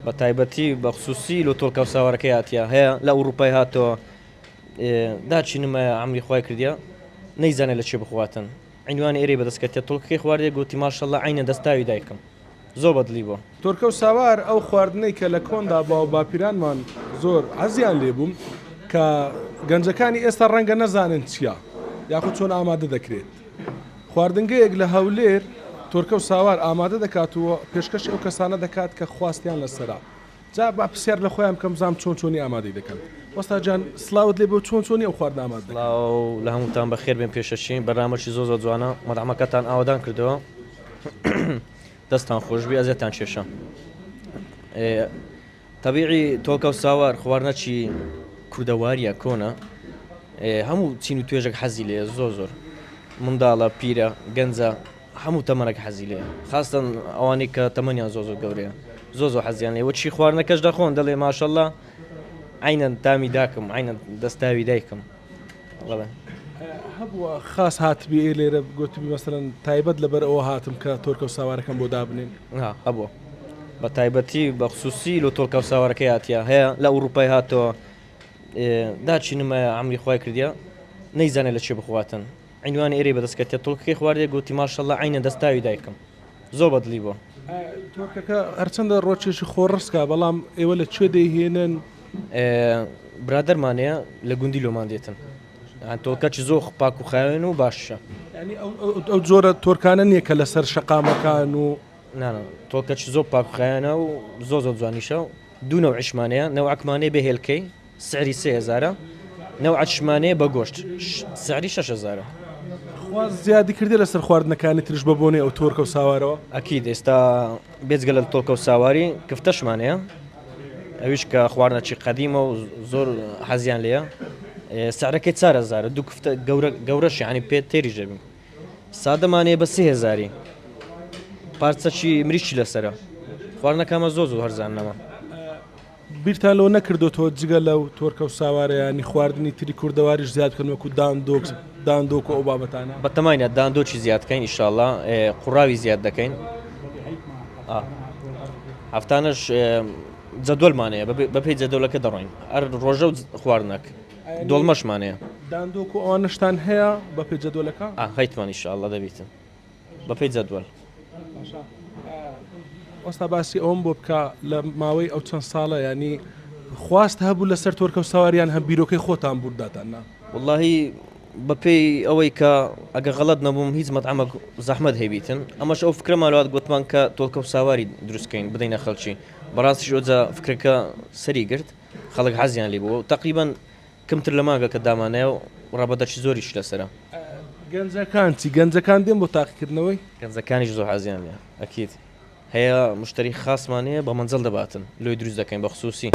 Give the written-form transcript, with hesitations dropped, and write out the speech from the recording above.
بە تایبەتی بە خصوصی لۆ تۆڵکە و ساوارەکەی هاتیە هەیە لە ئەوروپای هاتەوە داچینمە ئەمری خۆی کردیا نەیزانێت لە چێ بخواتن عینوانی ئێرەی بەدەستکەتێت تۆڵکەکەی خواردێ گوتی ماشەڵڵا عینە دەستاوی دایکم زۆر بەدڵی بۆ تۆرکە و ساوار ئەو خواردنەی کە لە کۆندا باو باپیرانمان زۆر حەزیان لێبووم کە گەنجەکانی ئێستا ڕەنگە نەزانن چییە یاخود چۆن ئامادە دەکرێت خواردنگەیەک لە هەولێر تۆرکە و ساوار ئامادە دەکاتەوە پێشکەش ئەو کەسانە دەکات کە خواستیان لەسرا جا با پرسیار لە خۆیان کەم زانام چۆنی ئامادەی دەکەن وەستا جان سلااوت لێ بۆ چۆنی ئەو خواردن ئامادە لە هەمووتان بەخێر بێن پێشەچین بەرنامەی زۆ جوانە مەدامەکەتان ئاوادان کردەوە دەستان خۆشببی ئەزێتان کێشە تەبیعی تۆڵکە و ساوار خواردنەکی کوردەواریە کۆنە هەموو چین و توێژێک حەزی لێ زۆر منداڵە پیرە گەنجە هەموو تەمەنێک حەزی لێ خاستن ئەوانەی کە تەمەنیان زۆر گەورەیە زۆر حەزیان لێ وەچی خواردنەکەش دەخۆن دەڵێ ماشەڵڵا عینەن تامی داکەم عینە دەستاوی دایکم بەڵێ هەبووە خاص هاتبی لێرە گوتبی مەسەرەن تایبەت لەبەر ئەوە هاتم کە تۆرکە و ساوارەکەم بۆ دابنین هەبووە بە تایبەتی بە خصوصی لۆ تۆڵکە و ساوارەکەی هاتیە هەیە لە ئەوروپای هاتەوە داچینمە ئەمری خۆی کردیا نەیزانێت لە چێ بخواتن عینوانی ئێرەی بەدەستکەتێت تۆڵکەکەی خواردێ گوتی ماشەڵڵا عینە دەستاوی دایکم زۆر بەدڵی بۆ تۆرکەکە هەرچەندە ڕۆکێشی خۆڕستکە بەڵام ئێوە لە کوێ دەیهێنن برادەرمانەیە لە گوندی لۆمان دێتن تۆڵکەی زۆر پاک و خاوێن و باشە ئەو جۆرە تۆرکانە نییە کە لەسەر شەقامەکان و تۆڵکەی زۆر پاک خایەنە و زۆر جوانیشە و دوو نەو عشمانەیە نەوعکمانەیە بە هێلکەی سعری 3000 نەوعچمانەیە بە گۆشت سعری 6000 زیادی کردی لەسەر خواردنەکانی ترش بە بۆنێ ئەو تۆرکە و ساوارەوە ئەکید ئێستا بێجگە لە تۆڵکە و ساواری کفتەشمانەیە ئەویش کە خواردنەکی قەدیمە و زۆر حەزیان لێە سعرەکەی 4000 دوو کفتە گەورەشی عنی پێ تێری ژەبیم سادەمانەیە بە 3000 پارچەکی مریشی لەسرە خواردنەکەمە زۆر هەرزانەوە بیرتان لەوە نەکردوەوە جگە لەو تۆرکە و ساوارەیانی خواردنی تری کوردەواریش زیاد بکەن وەکو داندۆک و ئەو بابەتانە بەتەمانە داندۆکی زیادکەین ئیشاڵڵا قوڕاوی زیاد دەکەین هەفتانش جەدۆلمانەیە بەپێی جەدۆلەکە دەڕۆین هەر ڕۆژە و خواردنەک دۆڵمەشمانەیە داندۆک و ئەوانشتان هەیە بەپێی جەدۆلەکە هەیتمان ئیشاڵڵا دەبیتن بەپێی جەدوەل ئەستا باسی ئەوم بۆ بکە لە ماوەی ئەو چەند ساڵە ینی خواست هەبوو لەسەر تۆرکە و ساواریان هەم بیرۆکەی خۆتان بورداتاننا واللهی بەپێی ئەوەی کە ئەگە غەڵەت نەبووم هیچ مەطعەمە زەحمەت هەیبیتن ئەمەش ئەو فکرەمانەوەات گوتمان کە تۆڵکە و ساواری دروستکەین بدەینە خەڵکی بەڕاستیش ئۆجا فکرەکە سەری گرت خەڵک حەزیان لێ بووە تەقریبەن کەمتر لە ماگە کە دامانەیە و ڕابەتەکی زۆریش لەسرە گەنجەکان دێن بۆ تاقیکردنەوەی گەنجەکانیش زۆر حەزیان لێ ئەکید هەیە مشتری خاصمانەیە بە مەنزەڵ دەباتن لۆی دروست دەکەین بە خصوصی